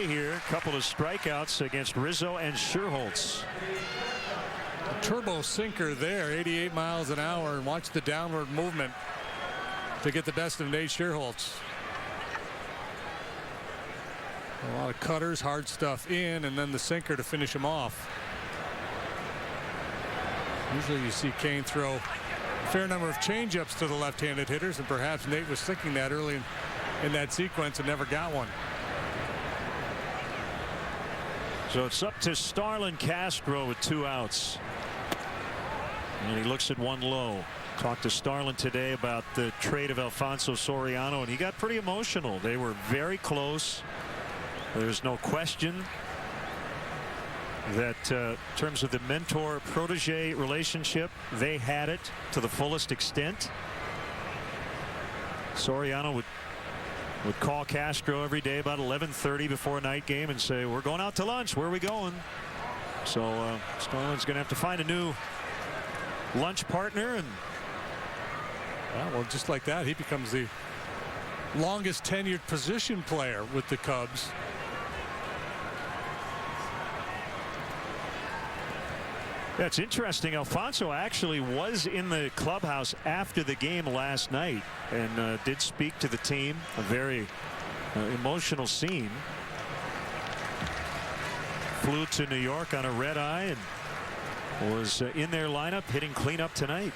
Here, a couple of strikeouts against Rizzo and Scherholz. Turbo sinker there, 88 miles an hour, and watch the downward movement to get the best of Nate Scherholz. A lot of cutters, hard stuff in, and then the sinker to finish him off. Usually you see Kane throw a fair number of changeups to the left-handed hitters, and perhaps Nate was thinking that early in that sequence and never got one. So it's up to Starlin Castro with 2 outs. And he looks at one low. Talked to Starlin today about the trade of Alfonso Soriano, and he got pretty emotional. They were very close. There's no question that in terms of the mentor-protege relationship, they had it to the fullest extent. Soriano would call Castro every day about 11:30 before a night game and say, "We're going out to lunch. Where are we going?" So Starlin's going to have to find a new lunch partner. And well, just like that, he becomes the longest tenured position player with the Cubs. That's interesting. Alfonso actually was in the clubhouse after the game last night and did speak to the team. A very emotional scene. Flew to New York on a red eye and was in their lineup hitting cleanup tonight.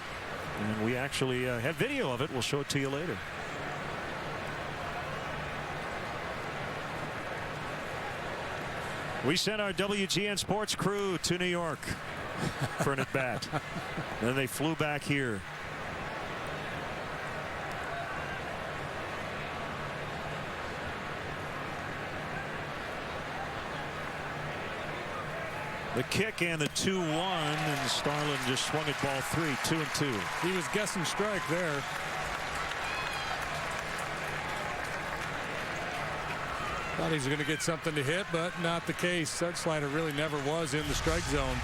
And we actually have video of it. We'll show it to you later. We sent our WGN Sports crew to New York for an at-bat. Then they flew back here. The kick and the 2-1, and Starlin just swung at ball 3, 2-2. He was guessing strike there. Thought he was going to get something to hit, but not the case. That slider really never was in the strike zone.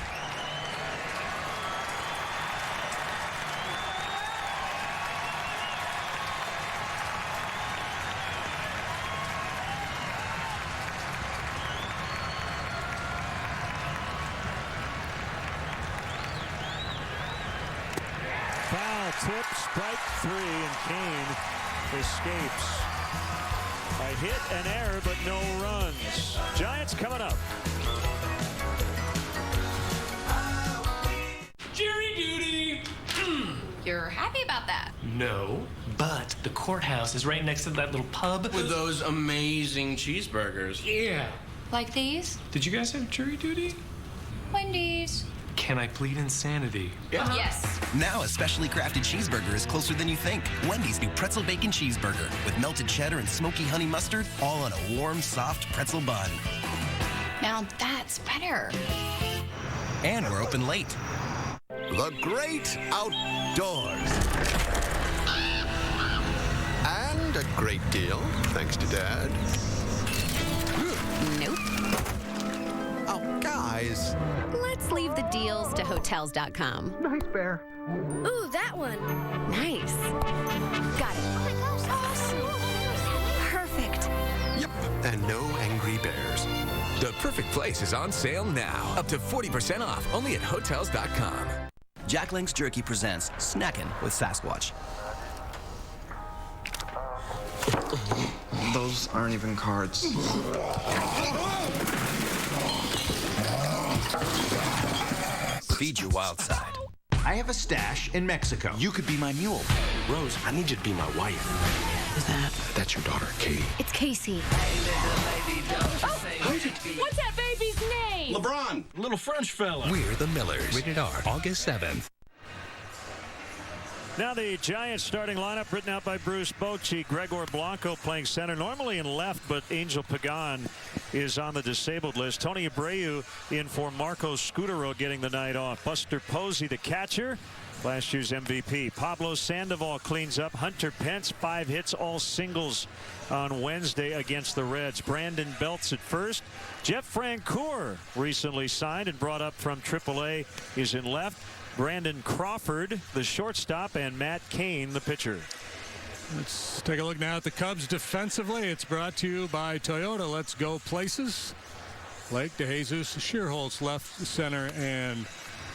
Foul tip, strike 3, and Kane escapes. A hit, an error, but no runs. Giants coming up. Jury duty! You're happy about that? No, but the courthouse is right next to that little pub. With those amazing cheeseburgers. Yeah. Like these? Did you guys have jury duty? Wendy's. Can I plead insanity? Yeah. Yes. Now a specially crafted cheeseburger is closer than you think. Wendy's new pretzel bacon cheeseburger with melted cheddar and smoky honey mustard, all on a warm, soft pretzel bun. Now that's better. And we're open late. The great outdoors. And a great deal, thanks to Dad. Nope. Oh, guys. Let's leave the deals to Hotels.com. Nice bear. Ooh, that one. Nice. Got it. Oh my gosh, awesome. Perfect. Yep, and no angry bears. The perfect place is on sale now. Up to 40% off, only at Hotels.com. Jack Link's Jerky presents Snackin' with Sasquatch. Those aren't even cards. Feed your wild side. I have a stash in Mexico. You could be my mule. Rose, I need you to be my wife. Who's that? That's your daughter, Katie. It's Casey. What's that baby's name? LeBron, little French fella. We're the Millers. Rated R, August 7th. Now the Giants starting lineup written out by Bruce Bochy. Gregor Blanco playing center, normally in left, but Angel Pagan is on the disabled list. Tony Abreu in for Marco Scutaro getting the night off. Buster Posey, the catcher, last year's MVP. Pablo Sandoval cleans up. Hunter Pence, 5 hits, all singles on Wednesday against the Reds. Brandon Belts at first. Jeff Francoeur, recently signed and brought up from AAA, is in left. Brandon Crawford, the shortstop, and Matt Cain, the pitcher. Let's take a look now at the Cubs defensively. It's brought to you by Toyota. Let's go places. Blake DeJesus, Shearholtz left, center, and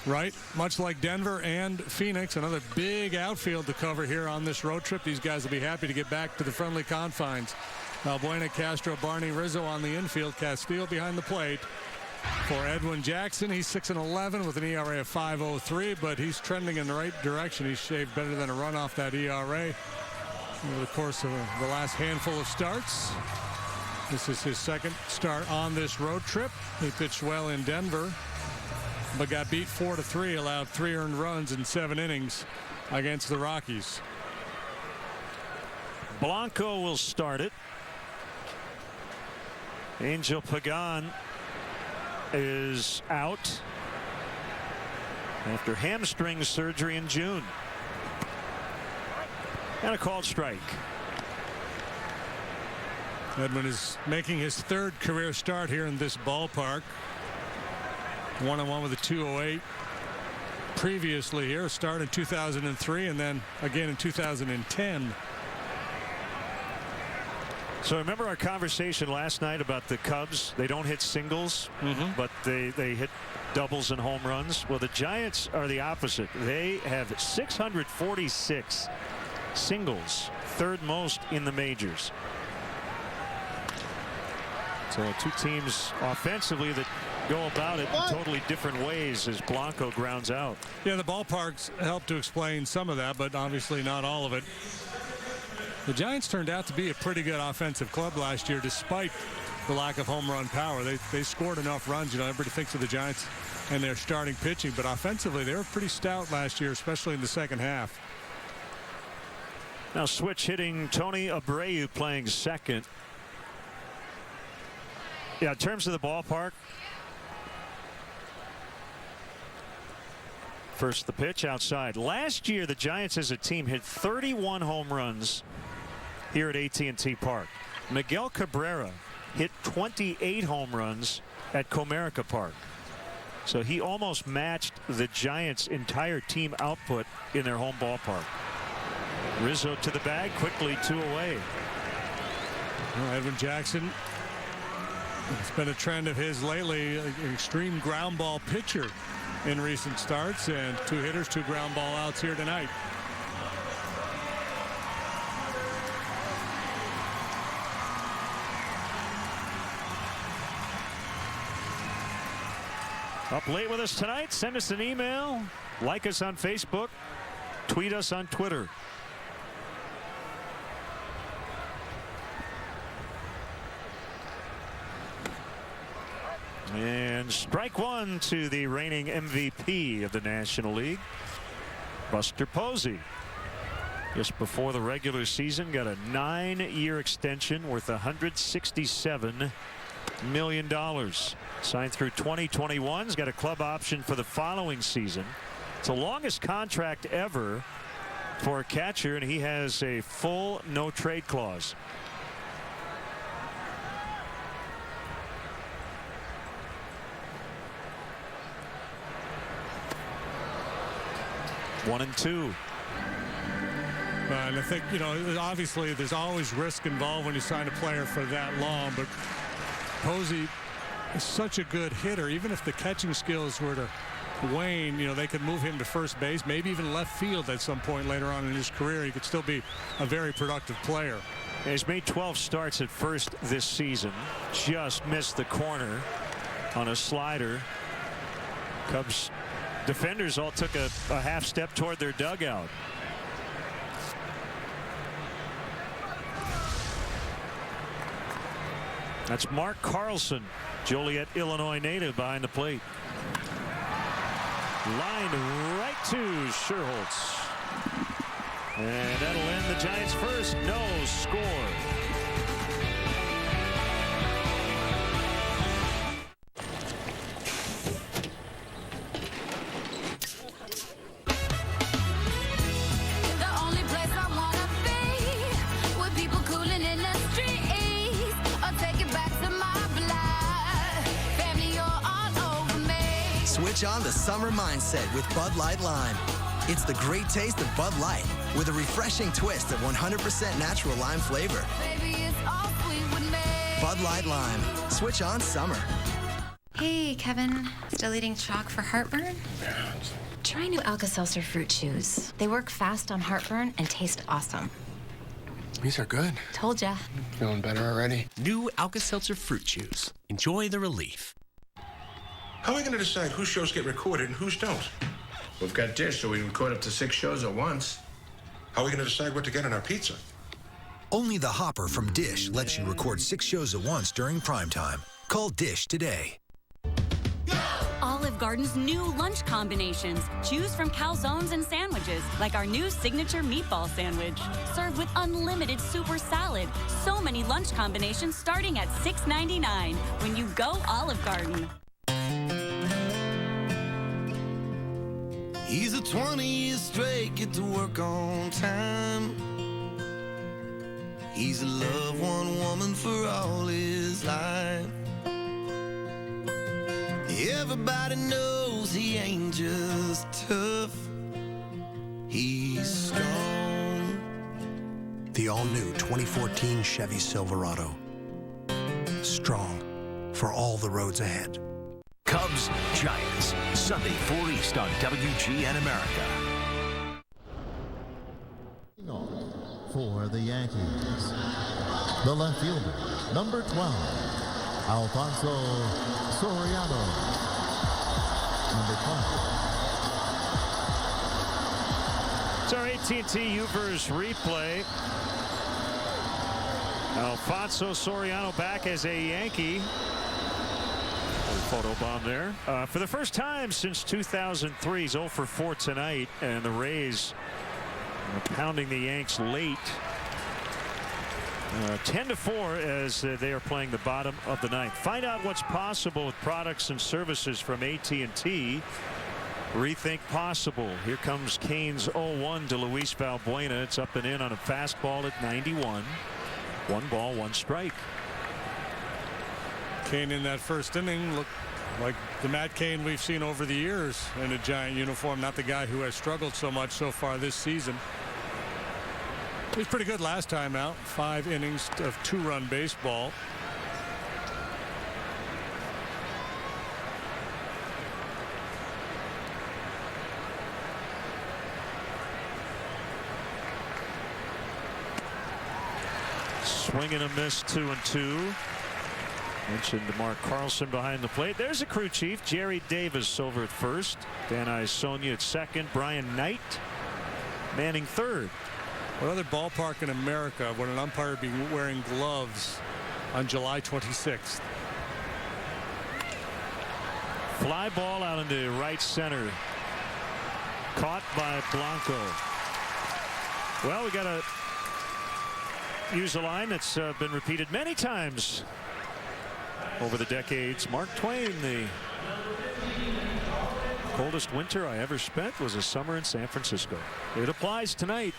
right. Much like Denver and Phoenix, another big outfield to cover here on this road trip. These guys will be happy to get back to the friendly confines. Balbuena, Castro, Barney, Rizzo on the infield. Castillo behind the plate. For Edwin Jackson, he's 6-11 with an ERA of 5.03, but he's trending in the right direction. He's shaved better than a run off that ERA over the course of the last handful of starts. This is his second start on this road trip. He pitched well in Denver, but got beat 4-3, allowed 3 earned runs in 7 innings against the Rockies. Blanco will start it. Angel Pagan is out after hamstring surgery in June. And a called strike. Edwin is making his 3rd career start here in this ballpark. 1-1 with a 2.08 previously here. A start in 2003 and then again in 2010. So remember our conversation last night about the Cubs? They don't hit singles, but they hit doubles and home runs. Well, the Giants are the opposite. They have 646 singles, 3rd most in the majors. So 2 teams offensively that go about it in totally different ways as Blanco grounds out. Yeah, the ballparks help to explain some of that, but obviously not all of it. The Giants turned out to be a pretty good offensive club last year despite the lack of home run power. They scored enough runs. You know, everybody thinks of the Giants and their starting pitching, but offensively they were pretty stout last year, especially in the second half. Now switch hitting, Tony Abreu playing second. Yeah, in terms of the ballpark, first the pitch outside. Last year the Giants as a team hit 31 home runs here at AT&T Park. Miguel Cabrera hit 28 home runs at Comerica Park. So he almost matched the Giants' entire team output in their home ballpark. Rizzo to the bag, quickly 2 away. Well, Edwin Jackson, it's been a trend of his lately, an extreme ground ball pitcher in recent starts, and 2 hitters, 2 ground ball outs here tonight. Up late with us tonight, send us an email, like us on Facebook, tweet us on Twitter. And strike 1 to the reigning MVP of the National League, Buster Posey. Just before the regular season, got a 9-year extension worth $167 million. Signed through 2021. He's got a club option for the following season. It's the longest contract ever for a catcher, and he has a full no-trade clause. One and two. And I think, you know, obviously there's always risk involved when you sign a player for that long, but Posey is such a good hitter. Even if the catching skills were to wane, you know, they could move him to first base, maybe even left field at some point later on in his career. He could still be a very productive player. He's made 12 starts at first this season. Just missed the corner on a slider. Cubs defenders all took a half step toward their dugout. That's Mark Carlson, Joliet, Illinois native, behind the plate. Lined right to Shearholtz. And that'll end the Giants' first no score. Switch on the summer mindset with Bud Light Lime. It's the great taste of Bud Light with a refreshing twist of 100% natural lime flavor. Baby, it's all sweet with me. Bud Light Lime. Switch on summer. Hey, Kevin. Still eating chalk for heartburn? Try new Alka-Seltzer fruit chews. They work fast on heartburn and taste awesome. These are good. Told ya. Feeling better already? New Alka-Seltzer fruit chews. Enjoy the relief. How are we going to decide whose shows get recorded and whose don't? We've got Dish, so we can record up to 6 shows at once. How are we going to decide what to get on our pizza? Only the Hopper from Dish lets you record 6 shows at once during prime time. Call Dish today. Olive Garden's new lunch combinations. Choose from calzones and sandwiches, like our new signature meatball sandwich. Served with unlimited super salad. So many lunch combinations starting at $6.99 when you go Olive Garden. He's a 20 years straight, get to work on time. He's loved one woman for all his life. Everybody knows he ain't just tough, he's strong. The all-new 2014 Chevy Silverado. Strong for all the roads ahead. Cubs, Giants, Sunday 4 East on WGN America. For the Yankees, the left fielder, number 12, Alfonso Soriano. Number 12. It's our AT&T Uvers replay. Alfonso Soriano back as a Yankee. Photo bomb there. For the first time since 2003, he's 0 for 4 tonight, and the Rays pounding the Yanks late. 10-4 as they are playing the bottom of the ninth. Find out what's possible with products and services from AT&T. Rethink possible. Here comes Cain's 0-1 to Luis Valbuena. It's up and in on a fastball at 91. 1 ball, 1 strike. Cain in that first inning looked like the Matt Cain we've seen over the years in a Giant uniform, not the guy who has struggled so much so far this season. He was pretty good last time out. 5 innings of 2-run baseball. Swing and a miss, 2-2. Mentioned Mark Carlson behind the plate. There's a crew chief, Jerry Davis over at first. Dan Isonia at second. Brian Knight manning third. What other ballpark in America would an umpire be wearing gloves on July 26th? Fly ball out into right center. Caught by Blanco. Well, we got to use a line that's been repeated many times over the decades. Mark Twain, the coldest winter I ever spent was a summer in San Francisco. It applies tonight.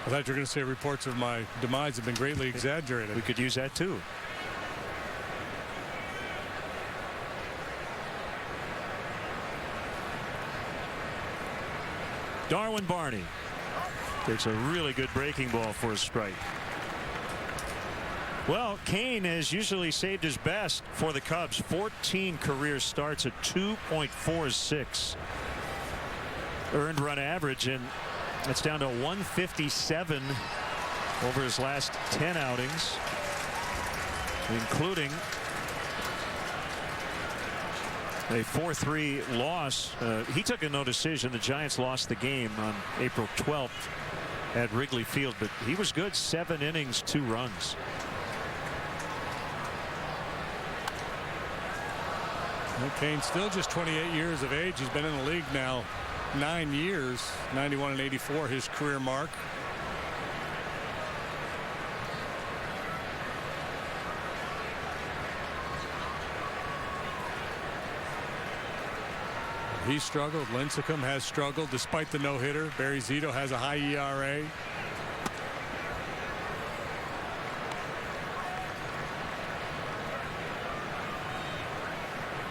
I thought you were going to say reports of my demise have been greatly exaggerated. We could use that too. Darwin Barney takes a really good breaking ball for a strike. Well, Cain has usually saved his best for the Cubs. 14 career starts at 2.46 earned run average, and that's down to 157 over his last 10 outings, including a 4-3 loss. He took a no decision. The Giants lost the game on April 12th at Wrigley Field, but he was good. 7 innings, 2 runs. Well, Cain's still just 28 years of age. He's been in the league now 9 years. 91 and 84 his career mark. He struggled. Lincecum has struggled despite the no-hitter. Barry Zito has a high ERA.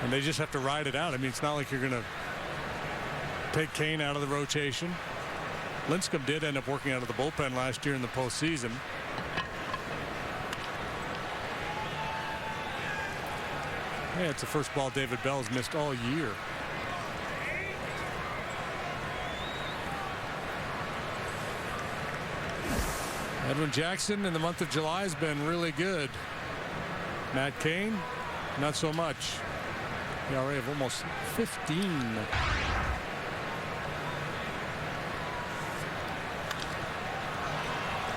And they just have to ride it out. I mean, it's not like you're going to take Cain out of the rotation. Lincecum did end up working out of the bullpen last year in the postseason. Yeah, it's the first ball David Bell's missed all year. Edwin Jackson in the month of July has been really good. Matt Cain, not so much. ERA of almost 15.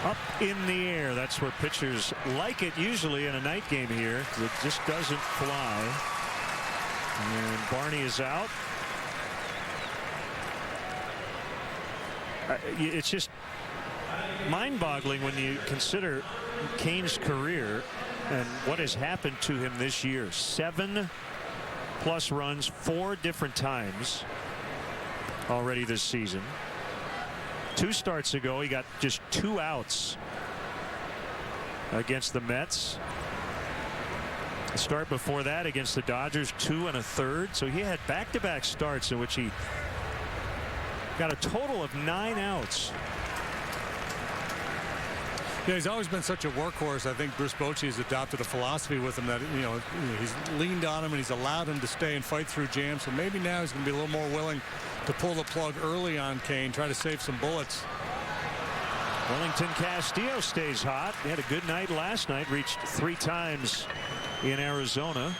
Up in the air. That's where pitchers like it usually in a night game here. It just doesn't fly. And Barney is out. It's just mind-boggling when you consider Cain's career and what has happened to him this year. 7+ runs 4 different times already this season. 2 starts ago, he got just 2 outs against the Mets. The start before that against the Dodgers, 2 1/3. So he had back-to-back starts in which he got a total of 9 outs. Yeah, he's always been such a workhorse. I think Bruce Bochy has adopted a philosophy with him that, he's leaned on him and he's allowed him to stay and fight through jams. So maybe now he's going to be a little more willing to pull the plug early on Cain, try to save some bullets. Wellington Castillo stays hot. He had a good night last night, reached 3 times in Arizona.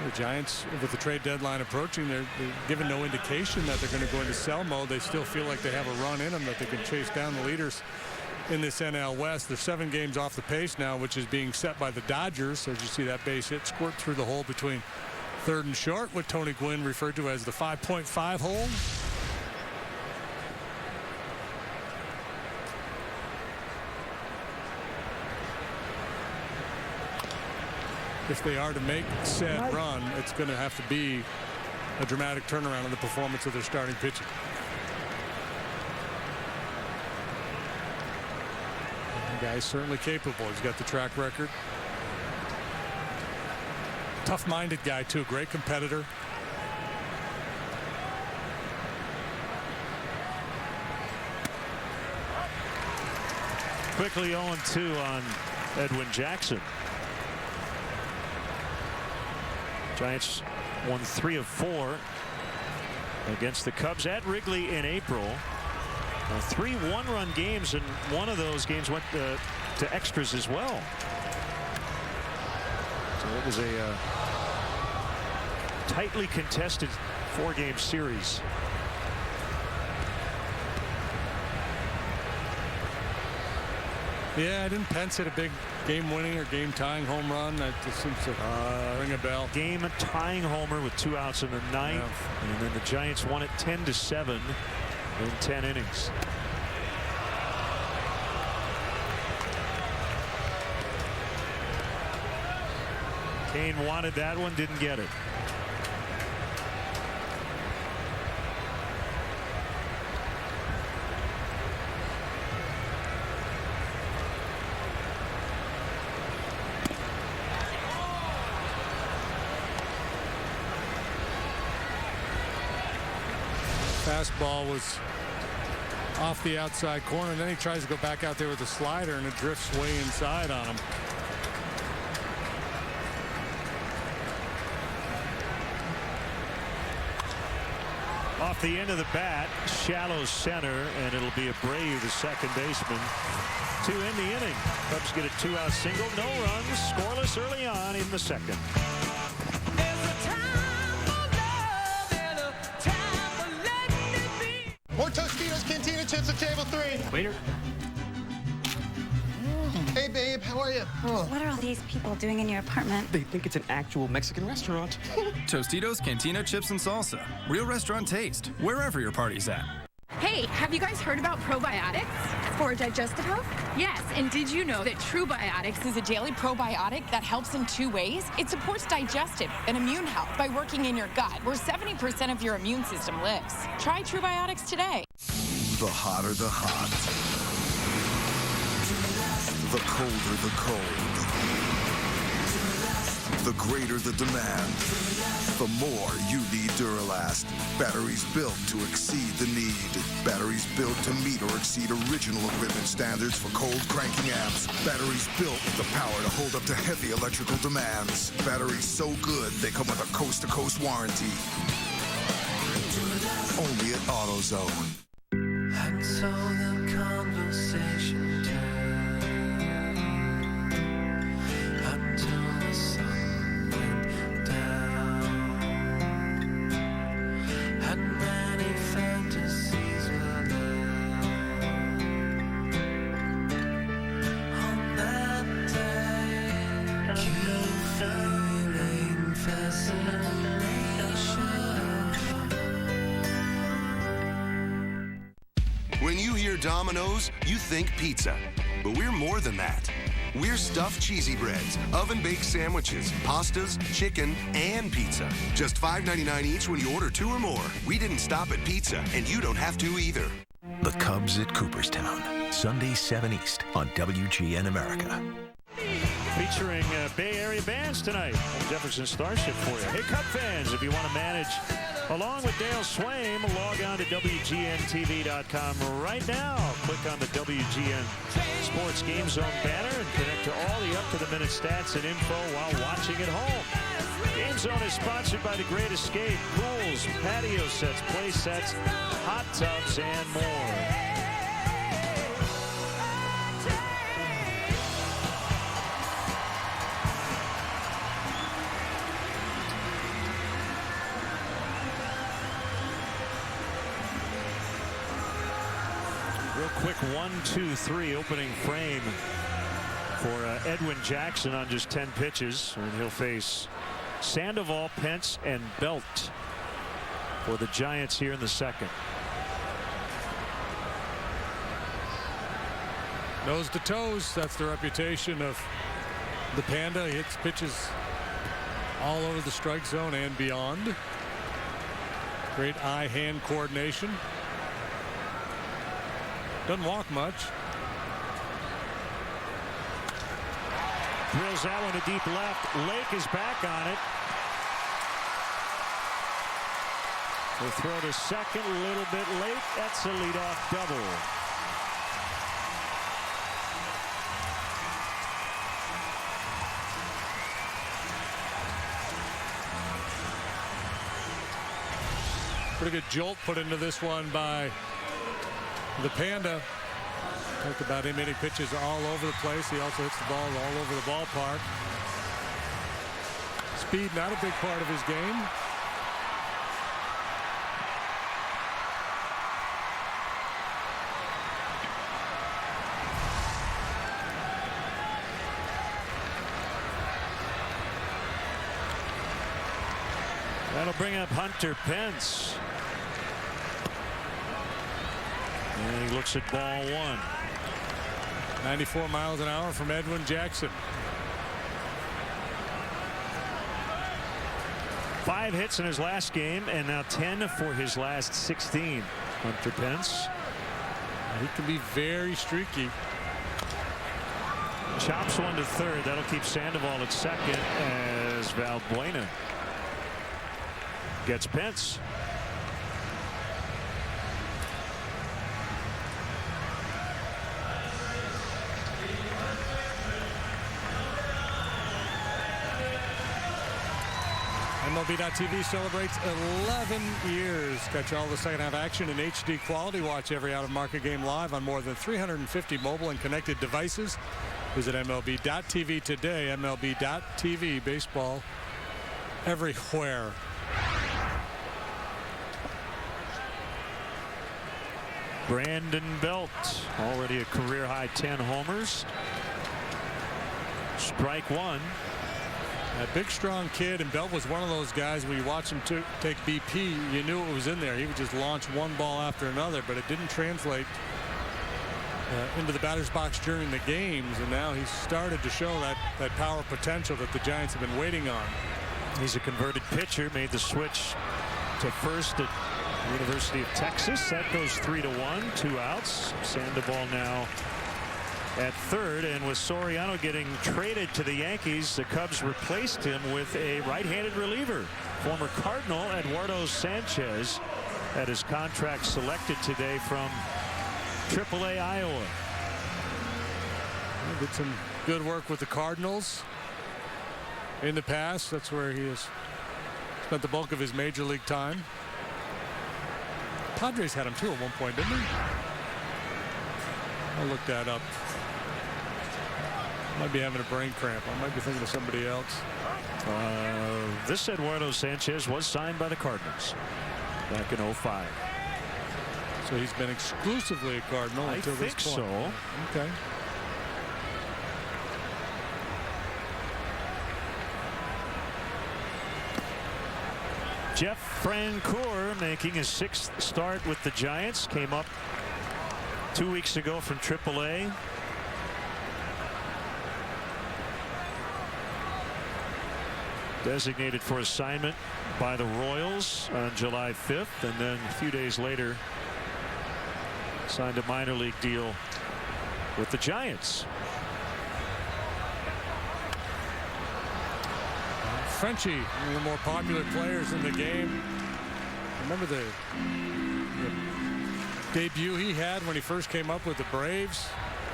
The Giants, with the trade deadline approaching, they're given no indication that they're going to go into sell mode. They still feel like they have a run in them, that they can chase down the leaders in this NL West. They're 7 games off the pace now, which is being set by the Dodgers. So as you see that base hit squirt through the hole between third and short, what Tony Gwynn referred to as the 5.5 hole. If they are to make said run, it's going to have to be a dramatic turnaround in the performance of their starting pitching. The guy's certainly capable. He's got the track record. Tough-minded guy, too. Great competitor. Quickly 0-2 on Edwin Jackson. Giants won 3 of 4 against the Cubs at Wrigley in April. 3 one-run games, and one of those games went to extras as well. So it was a tightly contested 4-game series. Yeah, didn't Pence hit a big game-winning or game-tying home run? That just seems to ring a bell. Game-tying homer with 2 outs in the 9th, and then the Giants won it 10-7 in 10 innings. Cain wanted that one, didn't get it. Fastball was off the outside corner, and then he tries to go back out there with a slider, and it drifts way inside on him. Off the end of the bat, shallow center, and it'll be Abreu, the second baseman, to end the inning. Cubs get a 2-out single, no runs, scoreless early on in the second. More Tostitos Cantina chips at table 3. Waiter. Hey, babe, how are you? What are all these people doing in your apartment? They think it's an actual Mexican restaurant. Tostitos Cantina chips and salsa. Real restaurant taste, wherever your party's at. Hey, have you guys heard about probiotics? For digestive health? Yes, and did you know that True Biotics is a daily probiotic that helps in 2 ways? It supports digestive and immune health by working in your gut, where 70% of your immune system lives. Try True Biotics today. The hotter the hot. The colder the cold. The the greater the demand. The more you need Duralast. Batteries built to exceed the need. Batteries built to meet or exceed original equipment standards for cold cranking amps. Batteries built with the power to hold up to heavy electrical demands. Batteries so good they come with a coast-to-coast warranty. Only at AutoZone. And so the conversation turned until the sun went down, and many fantasies were there. On that day, keep feeling fascination. When you hear Domino's, you think pizza. But we're more than that. We're stuffed cheesy breads, oven-baked sandwiches, pastas, chicken, and pizza. Just $5.99 each when you order 2 or more. We didn't stop at pizza, and you don't have to either. The Cubs at Cooperstown, Sunday 7 East on WGN America. Featuring Bay Area bands tonight on Jefferson Starship for you. Hey, Cub fans, if you want to manage along with Dale Swaim, log on to WGNTV.com right now. Click on the WGN Sports Game Zone banner and connect to all the up-to-the-minute stats and info while watching at home. Game Zone is sponsored by The Great Escape, pools, patio sets, play sets, hot tubs, and more. Real quick 1-2-3 opening frame for Edwin Jackson on just 10 pitches, and he'll face Sandoval, Pence, and Belt for the Giants here in the second. Nose to toes, that's the reputation of the Panda. He hits pitches all over the strike zone and beyond. Great eye-hand coordination. Doesn't walk much. Drills that one to deep left. Lake is back on it. We'll throw to second a little bit late. That's a leadoff double. Pretty good jolt put into this one by the Panda. Talked about him hitting pitches all over the place. He also hits the ball all over the ballpark. Speed not a big part of his game. That'll bring up Hunter Pence. And he looks at ball one. 94 miles an hour from Edwin Jackson. 5 hits in his last game, and now 10 for his last 16. Hunter Pence. He can be very streaky. Chops one to third. That'll keep Sandoval at second as Valbuena gets Pence. MLB.TV celebrates 11 years. Catch all the second half action in HD quality. Watch every out-of-market game live on more than 350 mobile and connected devices. Visit MLB.TV today. MLB.TV, baseball everywhere. Brandon Belt, already a career high 10 homers. Strike one. A big, strong kid, and Belt was one of those guys when you watch him take BP, you knew it was in there. He would just launch one ball after another, but it didn't translate into the batter's box during the games, and now he's started to show that power potential that the Giants have been waiting on. He's a converted pitcher, made the switch to first at University of Texas. That goes 3-1, 2 outs. Sandoval now at third, and with Soriano getting traded to the Yankees, the Cubs replaced him with a right-handed reliever. Former Cardinal Eduardo Sanchez had his contract selected today from AAA Iowa. He did some good work with the Cardinals in the past. That's where he has spent the bulk of his major league time. Padres had him too at one point, didn't they? I'll look that up. Might be having a brain cramp. I might be thinking of somebody else. This Eduardo Sanchez was signed by the Cardinals back in 05. So he's been exclusively a Cardinal until this point. I think so. Okay. Jeff Francoeur making his 6th start with the Giants. Came up 2 weeks ago from AAA. Designated for assignment by the Royals on July 5th, and then a few days later signed a minor league deal with the Giants. Frenchie, one of the more popular players in the game. Remember the debut he had when he first came up with the Braves?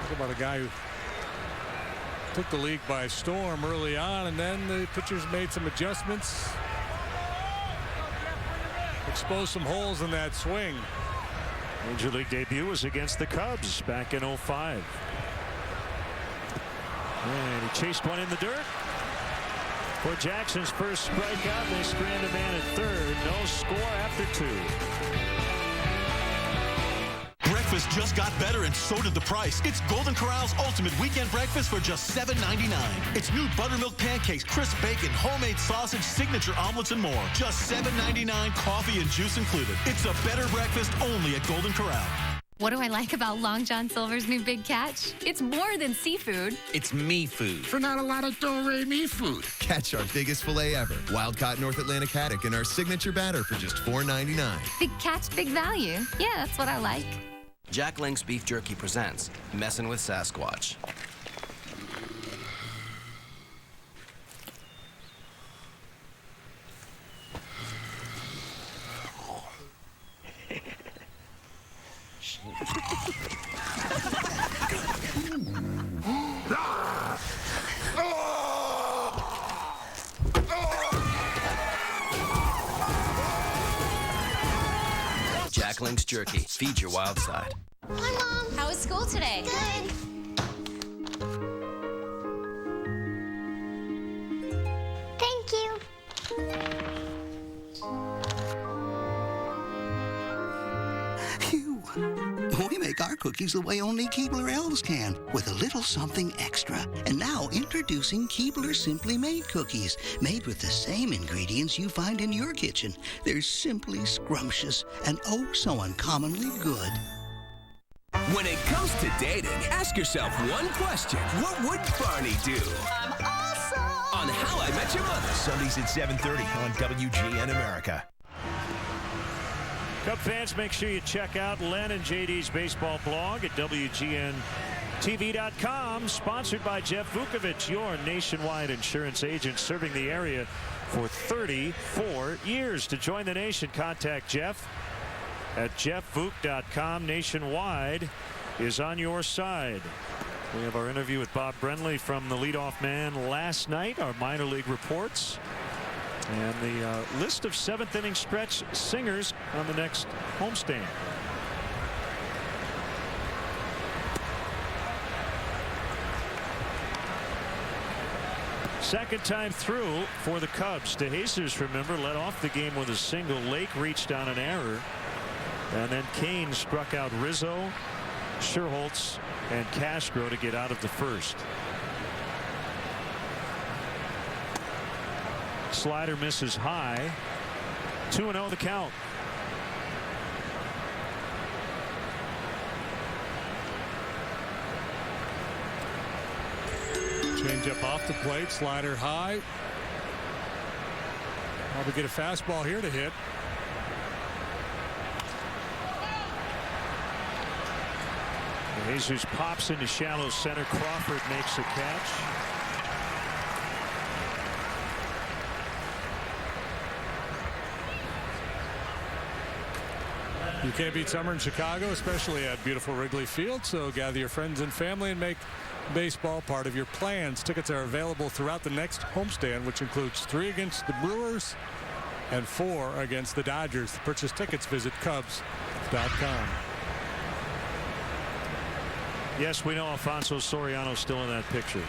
Talk about a guy who took the league by storm early on, and then the pitchers made some adjustments, exposed some holes in that swing. Major league debut was against the Cubs back in 05. And he chased one in the dirt for Jackson's first strikeout. They strand a man at third. No score after 2. Breakfast just got better, and so did the price. It's Golden Corral's ultimate weekend breakfast for just $7.99. It's new buttermilk pancakes, crisp bacon, homemade sausage, signature omelets, and more. Just $7.99, coffee and juice included. It's a better breakfast only at Golden Corral. What do I like about Long John Silver's new Big Catch? It's more than seafood. It's me food. For not a lot of do-re-mi food. Catch our biggest filet ever. Wild-caught North Atlantic haddock in our signature batter for just $4.99. Big catch, big value. Yeah, that's what I like. Jack Link's Beef Jerky presents Messin' with Sasquatch. Jack Link's Jerky. Feed your wild side. Hi, Mom. How was school today? Good. Thank you. Phew. We make our cookies the way only Keebler elves can, with a little something extra. And now introducing Keebler Simply Made cookies, made with the same ingredients you find in your kitchen. They're simply scrumptious and oh so uncommonly good. When it comes to dating, ask yourself one question. What would Barney do? I'm awesome. On How I Met Your Mother. Sundays at 7:30 on WGN America. Cub fans, make sure you check out Len and JD's baseball blog at WGNTV.com. Sponsored by Jeff Vukovich, your nationwide insurance agent serving the area for 34 years. To join the nation, contact Jeff at jeffvuk.com. Nationwide is on your side. We have our interview with Bob Brenly from the leadoff man last night, our minor league reports, and the list of 7th inning stretch singers on the next homestand. Second time through for the Cubs. DeJesus, remember, led off the game with a single. Lake reached on an error. And then Kane struck out Rizzo, Scherholtz, and Castro to get out of the first. Slider misses high. 2-0 the count. Change up off the plate, slider high. Probably get a fastball here to hit. Jesus pops into shallow center. Crawford makes a catch. You can't beat summer in Chicago, especially at beautiful Wrigley Field, so gather your friends and family and make baseball part of your plans. Tickets are available throughout the next homestand, which includes 3 against the Brewers and 4 against the Dodgers. To purchase tickets, visit Cubs.com. Yes, we know Alfonso Soriano's still in that picture.